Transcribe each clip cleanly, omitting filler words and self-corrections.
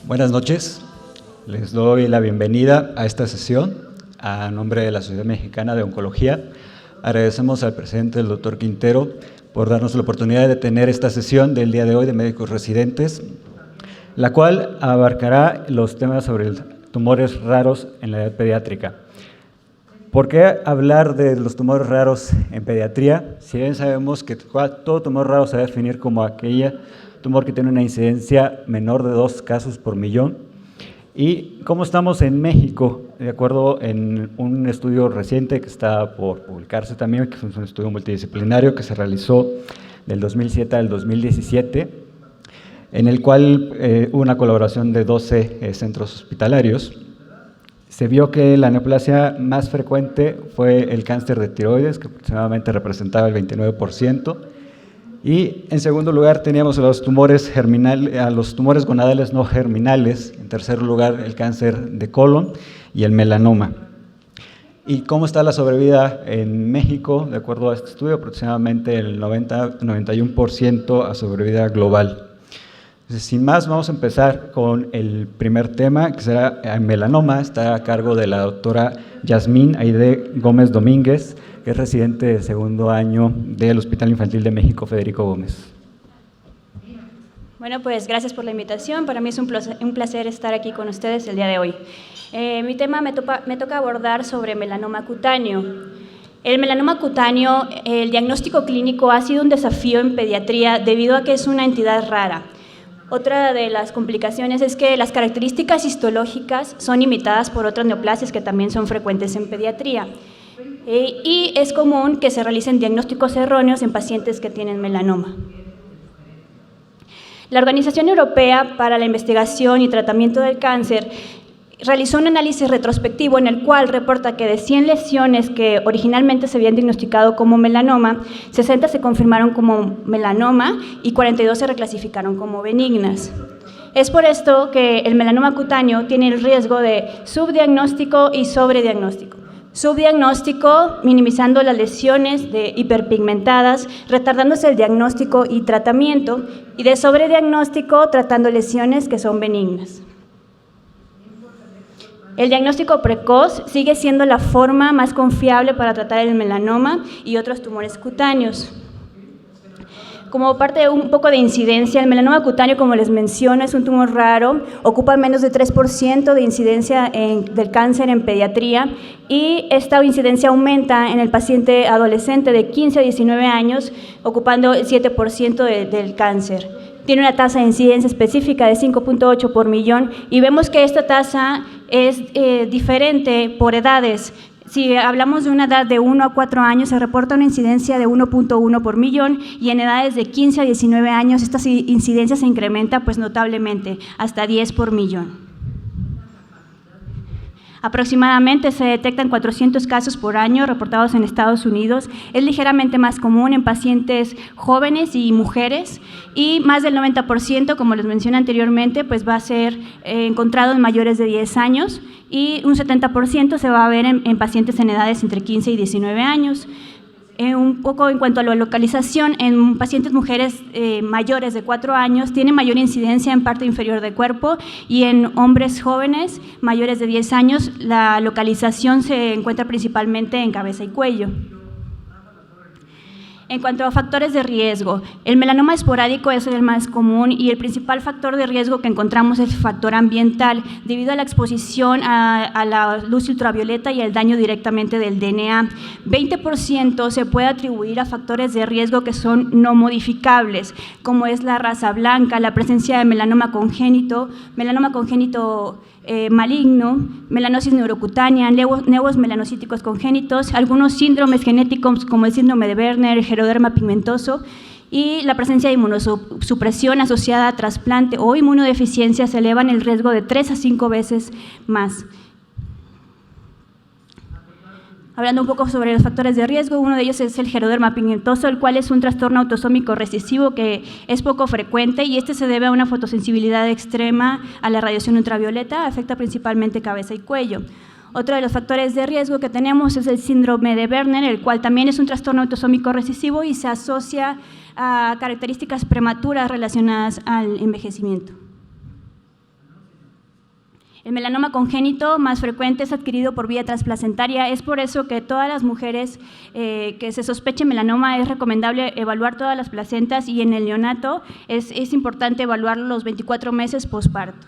Buenas noches, les doy la bienvenida a esta sesión a nombre de la Sociedad Mexicana de Oncología. Agradecemos al presidente, el doctor Quintero, por darnos la oportunidad de tener esta sesión del día de hoy de médicos residentes, la cual abarcará los temas sobre tumores raros en la edad pediátrica. ¿Por qué hablar de los tumores raros en pediatría? Si bien sabemos que todo tumor raro se va a definir como aquella tumor que tiene una incidencia menor de 2 casos por millón. ¿Y cómo estamos en México? De acuerdo en un estudio reciente que está por publicarse también, que es un estudio multidisciplinario que se realizó del 2007 al 2017, en el cual hubo una colaboración de 12 centros hospitalarios. Se vio que la neoplasia más frecuente fue el cáncer de tiroides, que aproximadamente representaba el 29%, y en segundo lugar teníamos a los tumores gonadales no germinales, en tercer lugar el cáncer de colon y el melanoma. ¿Y cómo está la sobrevida en México? De acuerdo a este estudio, aproximadamente el 90-91% a sobrevida global. Entonces, sin más, vamos a empezar con el primer tema, que será el melanoma. Está a cargo de la doctora Yasmín Aide Gómez Domínguez, que es residente de segundo año del Hospital Infantil de México Federico Gómez. Bueno, pues gracias por la invitación. Para mí es un placer estar aquí con ustedes el día de hoy. Mi tema me toca abordar sobre melanoma cutáneo. El melanoma cutáneo, el diagnóstico clínico ha sido un desafío en pediatría debido a que es una entidad rara. Otra de las complicaciones es que las características histológicas son imitadas por otras neoplasias que también son frecuentes en pediatría. Y es común que se realicen diagnósticos erróneos en pacientes que tienen melanoma. La Organización Europea para la Investigación y Tratamiento del Cáncer realizó un análisis retrospectivo en el cual reporta que de 100 lesiones que originalmente se habían diagnosticado como melanoma, 60 se confirmaron como melanoma y 42 se reclasificaron como benignas. Es por esto que el melanoma cutáneo tiene el riesgo de subdiagnóstico y sobrediagnóstico. Subdiagnóstico, minimizando las lesiones hiperpigmentadas, retardándose el diagnóstico y tratamiento, y de sobrediagnóstico, tratando lesiones que son benignas. El diagnóstico precoz sigue siendo la forma más confiable para tratar el melanoma y otros tumores cutáneos. Como parte de un poco de incidencia, el melanoma cutáneo, como les menciono, es un tumor raro, ocupa menos de 3% de incidencia del cáncer en pediatría y esta incidencia aumenta en el paciente adolescente de 15 a 19 años, ocupando el 7% del cáncer. Tiene una tasa de incidencia específica de 5.8 por millón y vemos que esta tasa es diferente por edades. Si hablamos de una edad de 1 a 4 años, se reporta una incidencia de 1.1 por millón y en edades de 15 a 19 años esta incidencia se incrementa pues notablemente, hasta 10 por millón. Aproximadamente se detectan 400 casos por año reportados en Estados Unidos. Es ligeramente más común en pacientes jóvenes y mujeres y más del 90%, como les mencioné anteriormente, pues va a ser encontrado en mayores de 10 años y un 70% se va a ver en pacientes en edades entre 15 y 19 años. Un poco en cuanto a la localización, en pacientes mujeres mayores de 4 años tiene mayor incidencia en parte inferior del cuerpo y en hombres jóvenes mayores de 10 años la localización se encuentra principalmente en cabeza y cuello. En cuanto a factores de riesgo, el melanoma esporádico es el más común y el principal factor de riesgo que encontramos es el factor ambiental, debido a la exposición a la luz ultravioleta y el daño directamente del DNA. 20% se puede atribuir a factores de riesgo que son no modificables, como es la raza blanca, la presencia de melanoma congénito maligno, melanosis neurocutánea, nevos melanocíticos congénitos, algunos síndromes genéticos como el síndrome de Werner, el geroderma pigmentoso y la presencia de inmunosupresión asociada a trasplante o inmunodeficiencia se elevan el riesgo de 3 a 5 veces más. Hablando un poco sobre los factores de riesgo, uno de ellos es el geroderma pigmentoso, el cual es un trastorno autosómico recesivo que es poco frecuente y este se debe a una fotosensibilidad extrema a la radiación ultravioleta, afecta principalmente cabeza y cuello. Otro de los factores de riesgo que tenemos es el síndrome de Werner, el cual también es un trastorno autosómico recesivo y se asocia a características prematuras relacionadas al envejecimiento. El melanoma congénito más frecuente es adquirido por vía transplacentaria. Es por eso que todas las mujeres que se sospeche melanoma es recomendable evaluar todas las placentas, y en el neonato es importante evaluarlo los 24 meses posparto.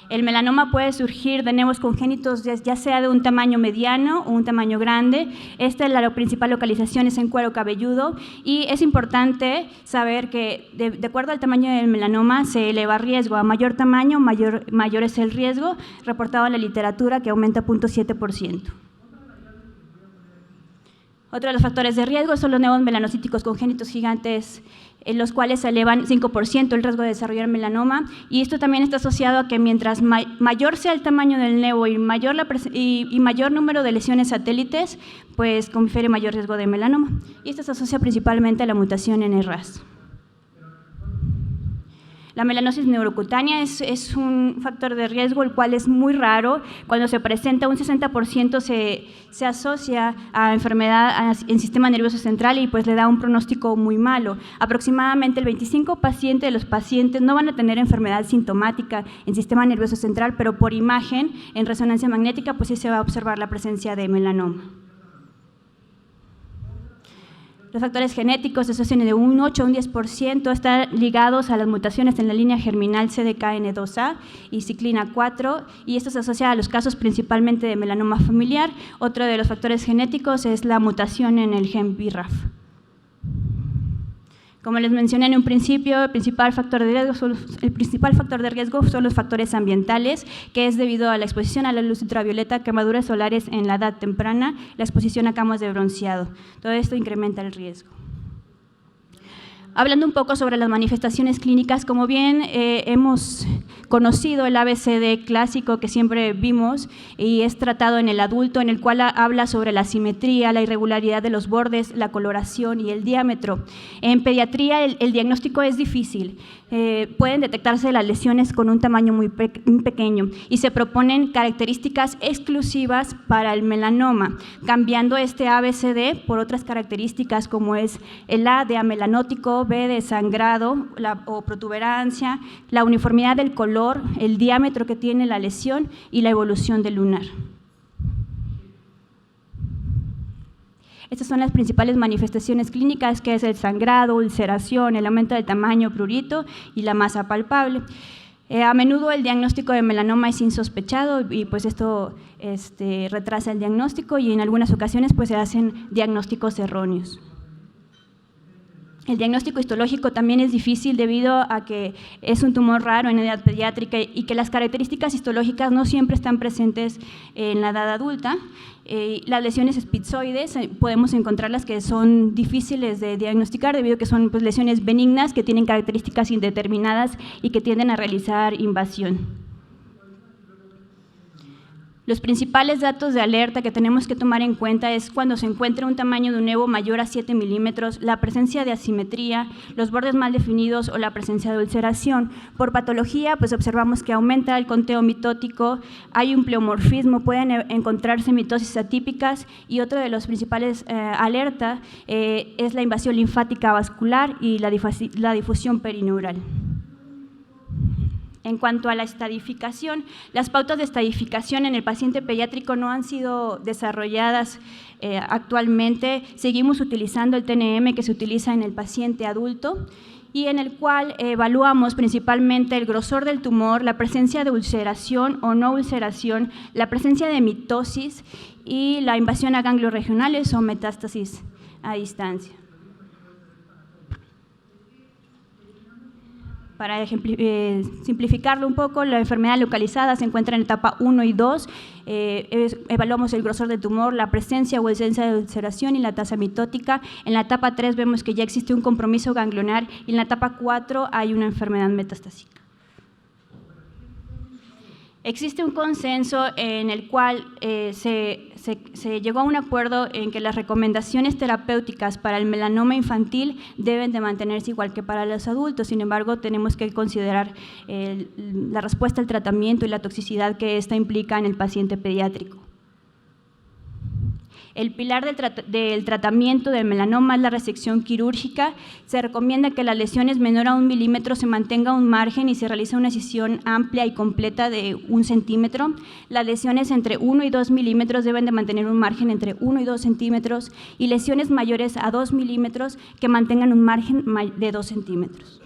El melanoma puede surgir de nevos congénitos, ya sea de un tamaño mediano o un tamaño grande. La principal localización es en cuero cabelludo, y es importante saber que de acuerdo al tamaño del melanoma se eleva el riesgo. A mayor tamaño, mayor es el riesgo, reportado en la literatura, que aumenta 0.7%. Otro de los factores de riesgo son los nevos melanocíticos congénitos gigantes, en los cuales se elevan 5% el riesgo de desarrollar melanoma, y esto también está asociado a que mientras mayor sea el tamaño del nevo y mayor número de lesiones satélites, pues confiere mayor riesgo de melanoma, y esto se asocia principalmente a la mutación en el RAS. La melanosis neurocutánea es un factor de riesgo, el cual es muy raro. Cuando se presenta, un 60% se asocia a enfermedad en sistema nervioso central, y pues le da un pronóstico muy malo. Aproximadamente el 25% de los pacientes no van a tener enfermedad sintomática en sistema nervioso central, pero por imagen, en resonancia magnética, pues sí se va a observar la presencia de melanoma. Los factores genéticos se asocian de un 8 a un 10%, están ligados a las mutaciones en la línea germinal CDKN2A y ciclina 4, y esto se asocia a los casos principalmente de melanoma familiar. Otro de los factores genéticos es la mutación en el gen BRAF. Como les mencioné en un principio, el principal factor de riesgo son los factores ambientales, que es debido a la exposición a la luz ultravioleta, quemaduras solares en la edad temprana, la exposición a camas de bronceado. Todo esto incrementa el riesgo. Hablando un poco sobre las manifestaciones clínicas, como bien hemos conocido el ABCD clásico que siempre vimos y es tratado en el adulto, en el cual habla sobre la simetría, la irregularidad de los bordes, la coloración y el diámetro. En pediatría el diagnóstico es difícil. Pueden detectarse las lesiones con un tamaño muy pequeño, y se proponen características exclusivas para el melanoma, cambiando este ABCD por otras características como es el A de amelanótico, B de sangrado o protuberancia, la uniformidad del color, el diámetro que tiene la lesión y la evolución del lunar. Estas son las principales manifestaciones clínicas, que es el sangrado, ulceración, el aumento del tamaño, prurito y la masa palpable. A menudo el diagnóstico de melanoma es insospechado, y pues esto retrasa el diagnóstico, y en algunas ocasiones pues se hacen diagnósticos erróneos. El diagnóstico histológico también es difícil debido a que es un tumor raro en edad pediátrica y que las características histológicas no siempre están presentes en la edad adulta. Las lesiones esquizoides podemos encontrarlas que son difíciles de diagnosticar debido a que son pues, lesiones benignas que tienen características indeterminadas y que tienden a realizar invasión. Los principales datos de alerta que tenemos que tomar en cuenta es cuando se encuentra un tamaño de un nevo mayor a 7 milímetros, la presencia de asimetría, los bordes mal definidos o la presencia de ulceración. Por patología, pues observamos que aumenta el conteo mitótico, hay un pleomorfismo, pueden encontrarse mitosis atípicas, y otro de los principales alertas es la invasión linfática vascular y la difusión perineural. En cuanto a la estadificación, las pautas de estadificación en el paciente pediátrico no han sido desarrolladas actualmente. Seguimos utilizando el TNM que se utiliza en el paciente adulto, y en el cual evaluamos principalmente el grosor del tumor, la presencia de ulceración o no ulceración, la presencia de mitosis y la invasión a ganglios regionales o metástasis a distancia. Para simplificarlo un poco, la enfermedad localizada se encuentra en etapa 1 y 2, evaluamos el grosor del tumor, la presencia o ausencia de ulceración y la tasa mitótica. En la etapa 3 vemos que ya existe un compromiso ganglionar, y en la etapa 4 hay una enfermedad metastásica. Existe un consenso en el cual se llegó a un acuerdo en que las recomendaciones terapéuticas para el melanoma infantil deben de mantenerse igual que para los adultos. Sin embargo, tenemos que considerar la respuesta al tratamiento y la toxicidad que ésta implica en el paciente pediátrico. El pilar del tratamiento del melanoma es la resección quirúrgica. Se recomienda que las lesiones menor a 1 milímetro se mantenga un margen y se realiza una incisión amplia y completa de 1 centímetro. Las lesiones entre 1 y 2 milímetros deben de mantener un margen entre 1 y 2 centímetros y lesiones mayores a 2 milímetros que mantengan un margen de 2 centímetros.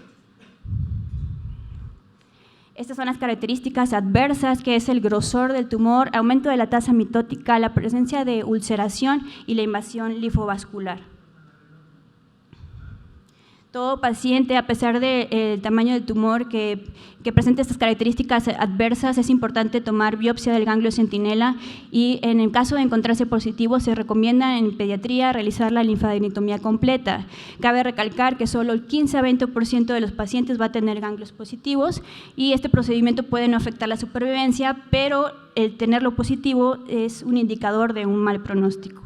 Estas son las características adversas, que es el grosor del tumor, aumento de la tasa mitótica, la presencia de ulceración y la invasión linfovascular. Todo paciente, a pesar del tamaño del tumor que presenta estas características adversas, es importante tomar biopsia del ganglio centinela y en el caso de encontrarse positivo se recomienda en pediatría realizar la linfadenectomía completa. Cabe recalcar que solo el 15 a 20% de los pacientes va a tener ganglios positivos y este procedimiento puede no afectar la supervivencia, pero el tenerlo positivo es un indicador de un mal pronóstico.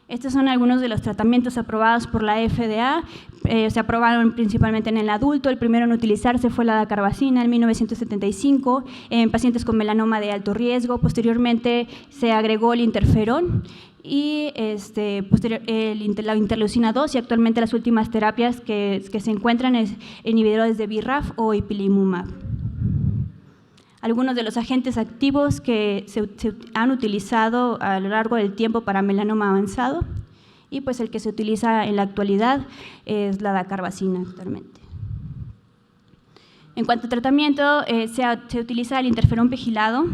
Estos son algunos de los tratamientos aprobados por la FDA. Se aprobaron principalmente en el adulto. El primero en utilizarse fue la dacarbazina en 1975 en pacientes con melanoma de alto riesgo. Posteriormente se agregó el interferón y la interleucina 2 y actualmente las últimas terapias que se encuentran es inhibidores de BRAF o ipilimumab. Algunos de los agentes activos que se han utilizado a lo largo del tiempo para melanoma avanzado y pues el que se utiliza en la actualidad es la dacarbazina actualmente. En cuanto a tratamiento, se utiliza el interferón pegilado.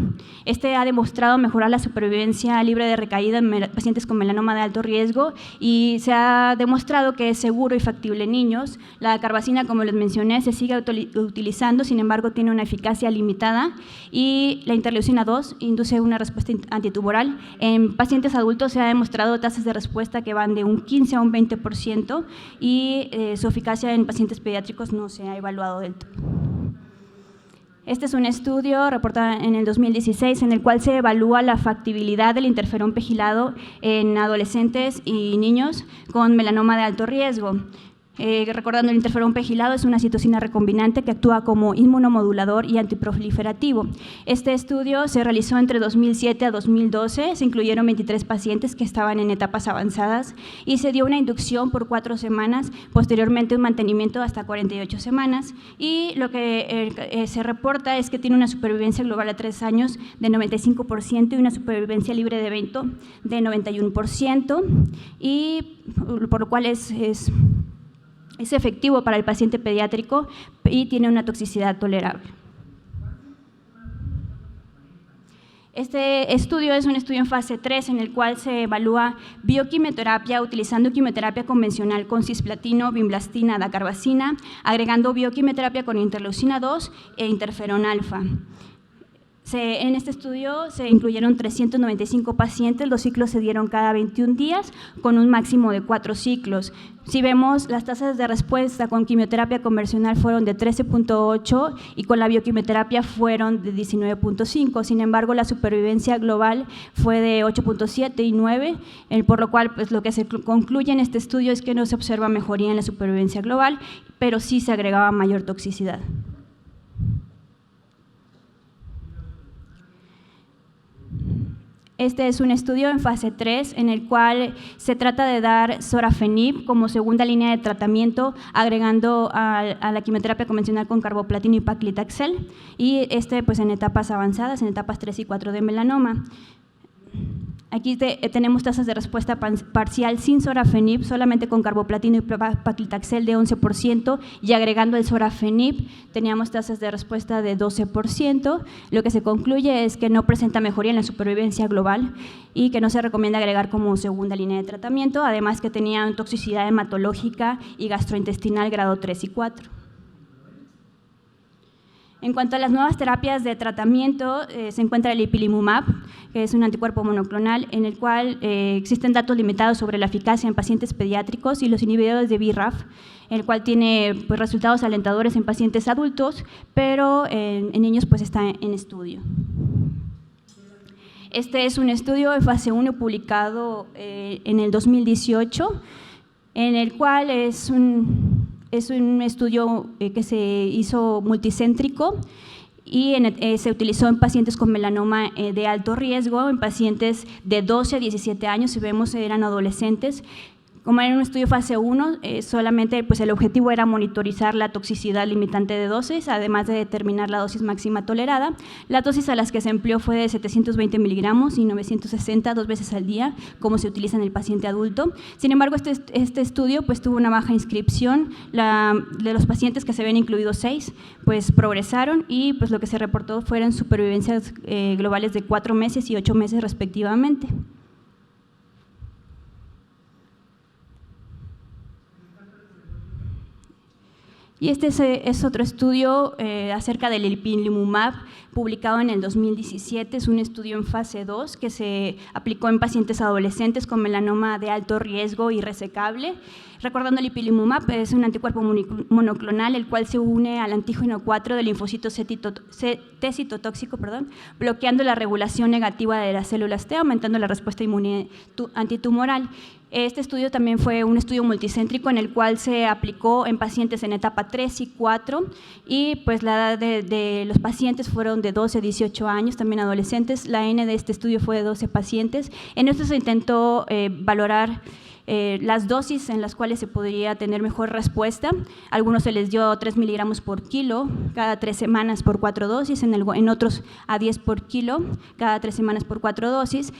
Este ha demostrado mejorar la supervivencia libre de recaída en pacientes con melanoma de alto riesgo y se ha demostrado que es seguro y factible en niños. La dacarbazina, como les mencioné, se sigue utilizando, sin embargo, tiene una eficacia limitada y la interleucina 2 induce una respuesta antitumoral. En pacientes adultos se ha demostrado tasas de respuesta que van de un 15 a un 20% y su eficacia en pacientes pediátricos no se ha evaluado del todo. Este es un estudio reportado en el 2016 en el cual se evalúa la factibilidad del interferón pegilado en adolescentes y niños con melanoma de alto riesgo. Recordando, el interferón pegilado es una citosina recombinante que actúa como inmunomodulador y antiproliferativo. Este estudio se realizó entre 2007 a 2012, se incluyeron 23 pacientes que estaban en etapas avanzadas y se dio una inducción por 4 semanas, posteriormente un mantenimiento hasta 48 semanas y lo que se reporta es que tiene una supervivencia global a 3 años de 95% y una supervivencia libre de evento de 91% y por lo cual es efectivo para el paciente pediátrico y tiene una toxicidad tolerable. Este estudio es un estudio en fase 3 en el cual se evalúa bioquimioterapia utilizando quimioterapia convencional con cisplatino, vinblastina, dacarbazina, agregando bioquimioterapia con interleucina 2 e interferón alfa. En este estudio se incluyeron 395 pacientes, los ciclos se dieron cada 21 días con un máximo de 4 ciclos. Si vemos, las tasas de respuesta con quimioterapia convencional fueron de 13.8 y con la bioquimioterapia fueron de 19.5, sin embargo la supervivencia global fue de 8.7 y 9, por lo cual pues, lo que se concluye en este estudio es que no se observa mejoría en la supervivencia global, pero sí se agregaba mayor toxicidad. Este es un estudio en fase 3 en el cual se trata de dar sorafenib como segunda línea de tratamiento agregando a la quimioterapia convencional con carboplatino y paclitaxel y pues en etapas avanzadas, en etapas 3 y 4 de melanoma. Aquí tenemos tasas de respuesta parcial sin sorafenib, solamente con carboplatino y paclitaxel de 11% y agregando el sorafenib teníamos tasas de respuesta de 12%. Lo que se concluye es que no presenta mejoría en la supervivencia global y que no se recomienda agregar como segunda línea de tratamiento, además que tenía toxicidad hematológica y gastrointestinal grado 3 y 4. En cuanto a las nuevas terapias de tratamiento, se encuentra el ipilimumab, que es un anticuerpo monoclonal en el cual existen datos limitados sobre la eficacia en pacientes pediátricos y los inhibidores de BRAF, el cual tiene pues, resultados alentadores en pacientes adultos, pero en niños pues, está en estudio. Este es un estudio en fase 1 publicado en el 2018, en el cual es un estudio que se hizo multicéntrico y se utilizó en pacientes con melanoma de alto riesgo, en pacientes de 12 a 17 años, si vemos eran adolescentes. Como era un estudio fase 1, solamente pues el objetivo era monitorizar la toxicidad limitante de dosis, además de determinar la dosis máxima tolerada. La dosis a las que se empleó fue de 720 miligramos y 960 2 veces al día, como se utiliza en el paciente adulto. Sin embargo, este estudio pues tuvo una baja inscripción. De los pacientes que se habían incluido 6, pues progresaron y pues lo que se reportó fueron supervivencias globales de 4 meses y 8 meses respectivamente. Y este es otro estudio acerca del ipilimumab, publicado en el 2017. Es un estudio en fase 2 que se aplicó en pacientes adolescentes con melanoma de alto riesgo y resecable. Recordando, el ipilimumab es un anticuerpo monoclonal, el cual se une al antígeno 4 del linfocito T citotóxico, bloqueando la regulación negativa de las células T, aumentando la respuesta inmune antitumoral. Este estudio también fue un estudio multicéntrico en el cual se aplicó en pacientes en etapa 3 y 4 y pues la edad de los pacientes fueron de 12 a 18 años, también adolescentes. La N de este estudio fue de 12 pacientes. En esto se intentó valorar las dosis en las cuales se podría tener mejor respuesta. A algunos se les dio 3 miligramos por kilo cada 3 semanas por 4 dosis, en otros a 10 por kilo cada 3 semanas por 4 dosis.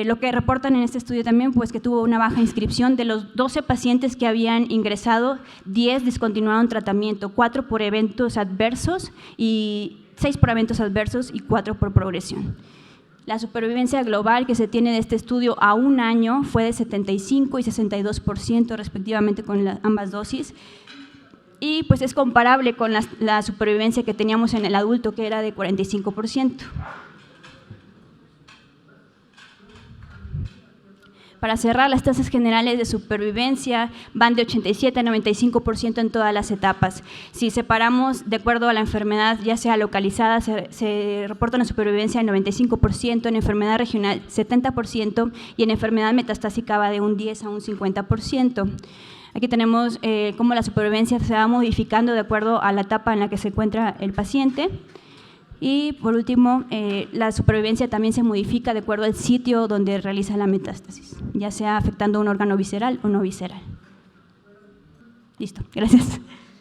Lo que reportan en este estudio también, pues que tuvo una baja inscripción. De los 12 pacientes que habían ingresado, 10 discontinuaron tratamiento, 4 por eventos adversos, y 6 por eventos adversos y 4 por progresión. La supervivencia global que se tiene de este estudio a un año fue de 75 y 62% respectivamente con ambas dosis. Y pues es comparable con la supervivencia que teníamos en el adulto, que era de 45%. Para cerrar, las tasas generales de supervivencia van de 87 a 95% en todas las etapas. Si separamos de acuerdo a la enfermedad, ya sea localizada, se reporta una supervivencia del 95%, en enfermedad regional 70% y en enfermedad metastásica va de un 10 a un 50%. Aquí tenemos cómo la supervivencia se va modificando de acuerdo a la etapa en la que se encuentra el paciente. Y por último, la supervivencia también se modifica de acuerdo al sitio donde realiza la metástasis, ya sea afectando un órgano visceral o no visceral. Listo, gracias.